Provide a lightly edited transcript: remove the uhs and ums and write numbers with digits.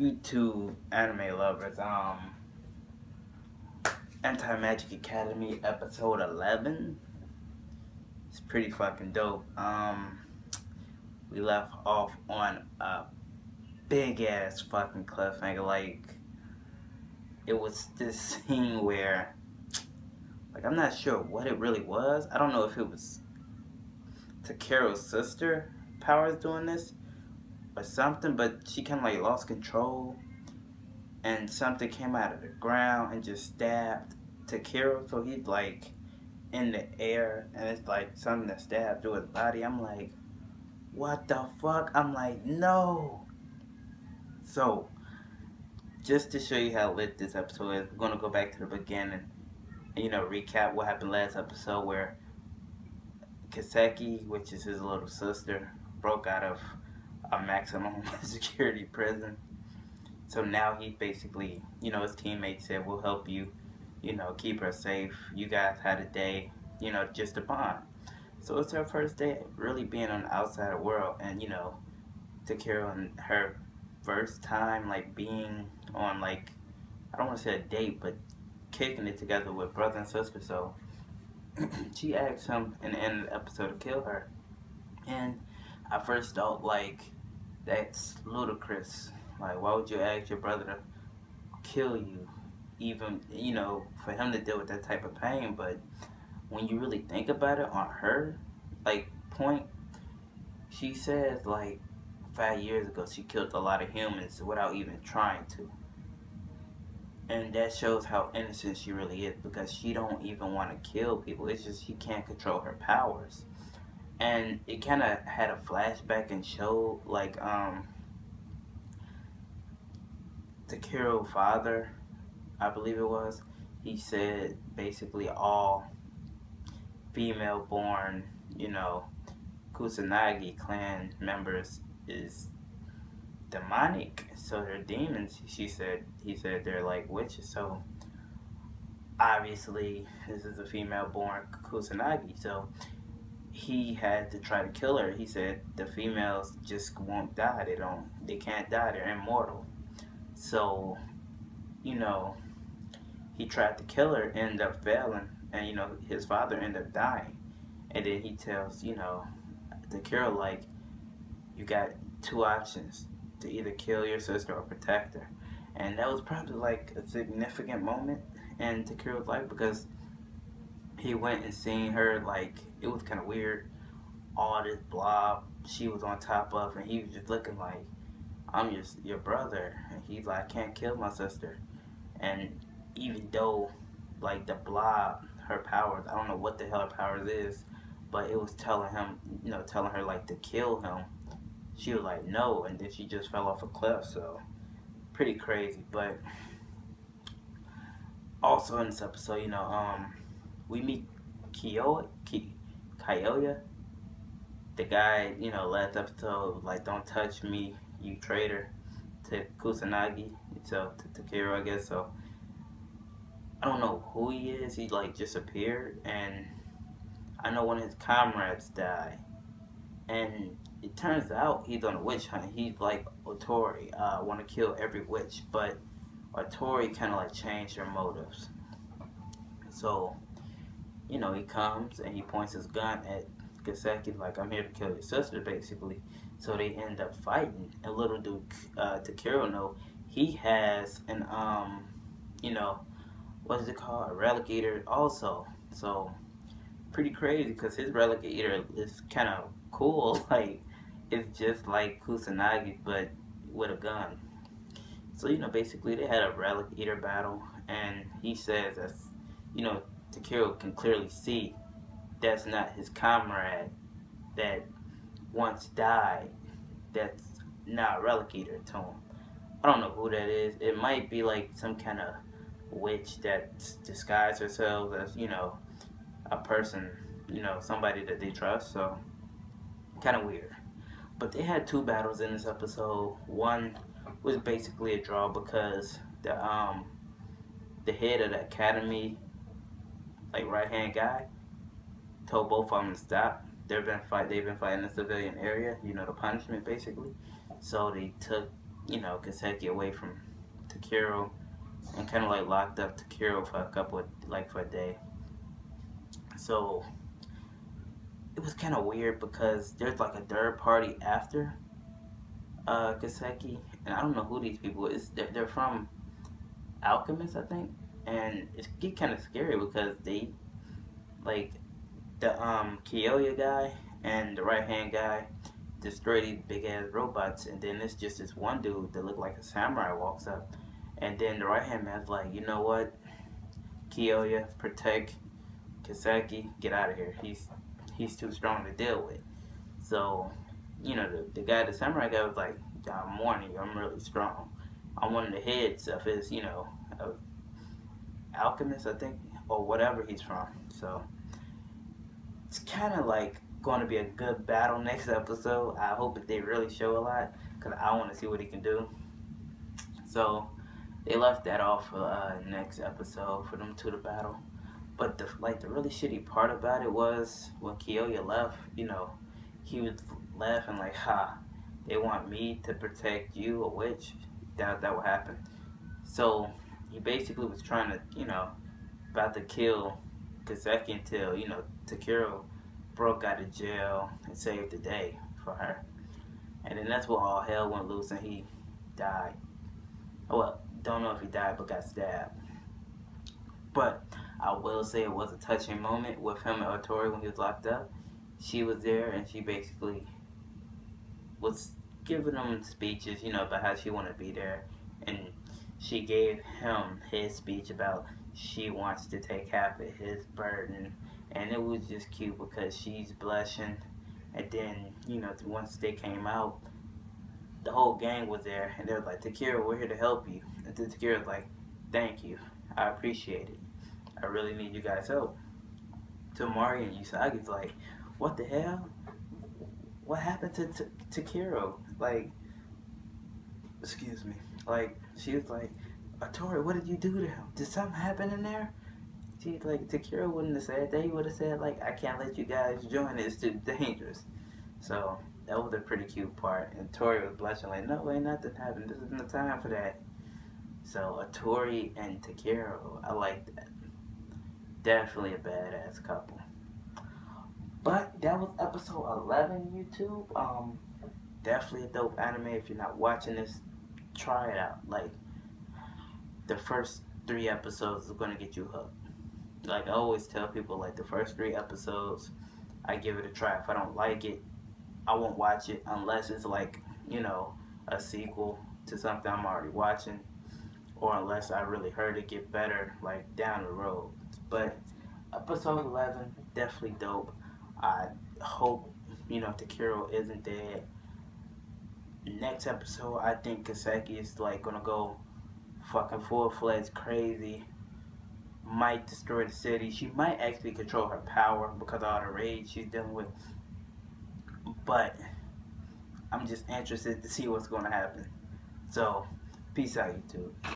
YouTube anime lovers, Anti-Magic Academy episode 11. It's pretty fucking dope. We left off on a big ass fucking cliffhanger. Like, it was this scene where, like, I'm not sure what it really was. I don't know if it was Takero's sister powers doing this or something, but she kind of like lost control and something came out of the ground and just stabbed Takero. So he's like in the air and it's like something that stabbed through his body. I'm like, what the fuck? I'm like, no. So, just to show you how lit this episode is, we're going to go back to the beginning and, recap what happened last episode where Kusanagi, which is his little sister, broke out of a maximum security prison. So now he basically, his teammates said, we'll help you, keep her safe. You guys had a day, just to bond. So it's her first day really being on the outside world and, Takero and her first time, like, being on, like, I don't want to say a date, but kicking it together with brother and sister. So she asked him in the end of the episode to kill her. And I first thought, like, that's ludicrous. Like, why would you ask your brother to kill you? Even, for him to deal with that type of pain. But when you really think about it on her, like, point, she says, like, 5 years ago she killed a lot of humans without even trying to. And that shows how innocent she really is, because she don't even want to kill people. It's just she can't control her powers. And it kind of had a flashback and showed, like, Takero's father, I believe it was, he said basically all female born, Kusanagi clan members is demonic. So they're demons. He said they're like witches. So obviously this is a female born Kusanagi. So he had to try to kill her. He said the females just won't die. They can't die. They're immortal. So, he tried to kill her, ended up failing, and his father ended up dying. And then he tells, the Carol, like, you got two options, to either kill your sister or protect her. And that was probably like a significant moment in Takero's life, because he went and seen her, like, it was kind of weird, all this blob she was on top of, and he was just looking like, I'm just your brother. And he's like, I can't kill my sister. And even though, like, the blob, her powers, I don't know what the hell her powers is, but it was telling him, telling her, like, to kill him. She was like, no, and then she just fell off a cliff. So pretty crazy. But also in this episode, we meet Kyoya, the guy, last episode was like, don't touch me, you traitor, to Kusanagi, so to Takero, I guess. So I don't know who he is. He like just appeared, and I know one of his comrades died, and it turns out he's on a witch hunt. He's like Otori, want to kill every witch, but Otori kind of like changed her motives. So he comes and he points his gun at Kusanagi, like, I'm here to kill your sister, basically. So they end up fighting, and little do Takero know, he has an what is it called, a relic eater also. So pretty crazy, because his relic eater is kind of cool. Like, it's just like Kusanagi but with a gun. So basically they had a relic eater battle, and he says that Takero can clearly see that's not his comrade that once died, that's not a relic eater to him. I don't know who that is. It might be like some kind of witch that disguises herself as, a person, somebody that they trust. So kind of weird. But they had two battles in this episode. One was basically a draw because the head of the academy, like, right hand guy, told both of them to stop. They've been fighting in the civilian area, the punishment basically. So they took, Kaseki away from Takiro, and kind of like locked up Takiro for a couple of, like, for a day. So it was kind of weird because there's like a third party after Kaseki, and I don't know who these people is. They're from Alchemist, I think, and it get kind of scary because they like the Kyoya guy and the right hand guy destroy these big ass robots, and then it's just this one dude that looked like a samurai walks up, and then the right hand man's like, you know what, Kyoya, protect Kaseki, get out of here. He's too strong to deal with. So, the guy, the samurai guy, was like, I'm warning you, I'm really strong. I'm one of the heads of his, of alchemist, I think, or whatever he's from. So it's kind of like going to be a good battle next episode. I hope that they really show a lot because I want to see what he can do. So they left that off for next episode for them two to battle. But the really shitty part about it was when Kyoya left, he was laughing like, "Ha, they want me to protect you, a witch." That would happen. So he basically was trying to, about to kill Kaseki until, Takiro broke out of jail and saved the day for her. And then that's when all hell went loose and he died. Well, don't know if he died but got stabbed. But I will say it was a touching moment with him and Otori when he was locked up. She was there and she basically was giving him speeches, about how she wanted to be there. And she gave him his speech about she wants to take half of his burden. And it was just cute because she's blushing. And then, once they came out, the whole gang was there. And they were like, Takira, we're here to help you. And then Takira was like, thank you. I appreciate it. I really need you guys' help. To Mari and Usagi's like, what the hell? What happened to Takiro? Like, excuse me. Like, she was like, Otori, what did you do to him? Did something happen in there? She's like, Takiro wouldn't have said that. He would have said, like, I can't let you guys join. It's too dangerous. So, that was a pretty cute part. And Tori was blushing like, no, ain't nothing happened. This isn't the time for that. So, Otori and Takiro, I like that. Definitely a badass couple. But that was episode 11, YouTube. Definitely a dope anime. If you're not watching this, try it out. Like, the first 3 episodes are gonna get you hooked. Like I always tell people, like the first 3 episodes, I give it a try. If I don't like it, I won't watch it unless it's like, a sequel to something I'm already watching, or unless I really heard it get better, like down the road. But episode 11, definitely dope. I hope, Takiro isn't dead. Next episode, I think Kaseki is like gonna go fucking full-fledged crazy. Might destroy the city. She might actually control her power because of all the rage she's dealing with. But I'm just interested to see what's gonna happen. So, peace out, YouTube.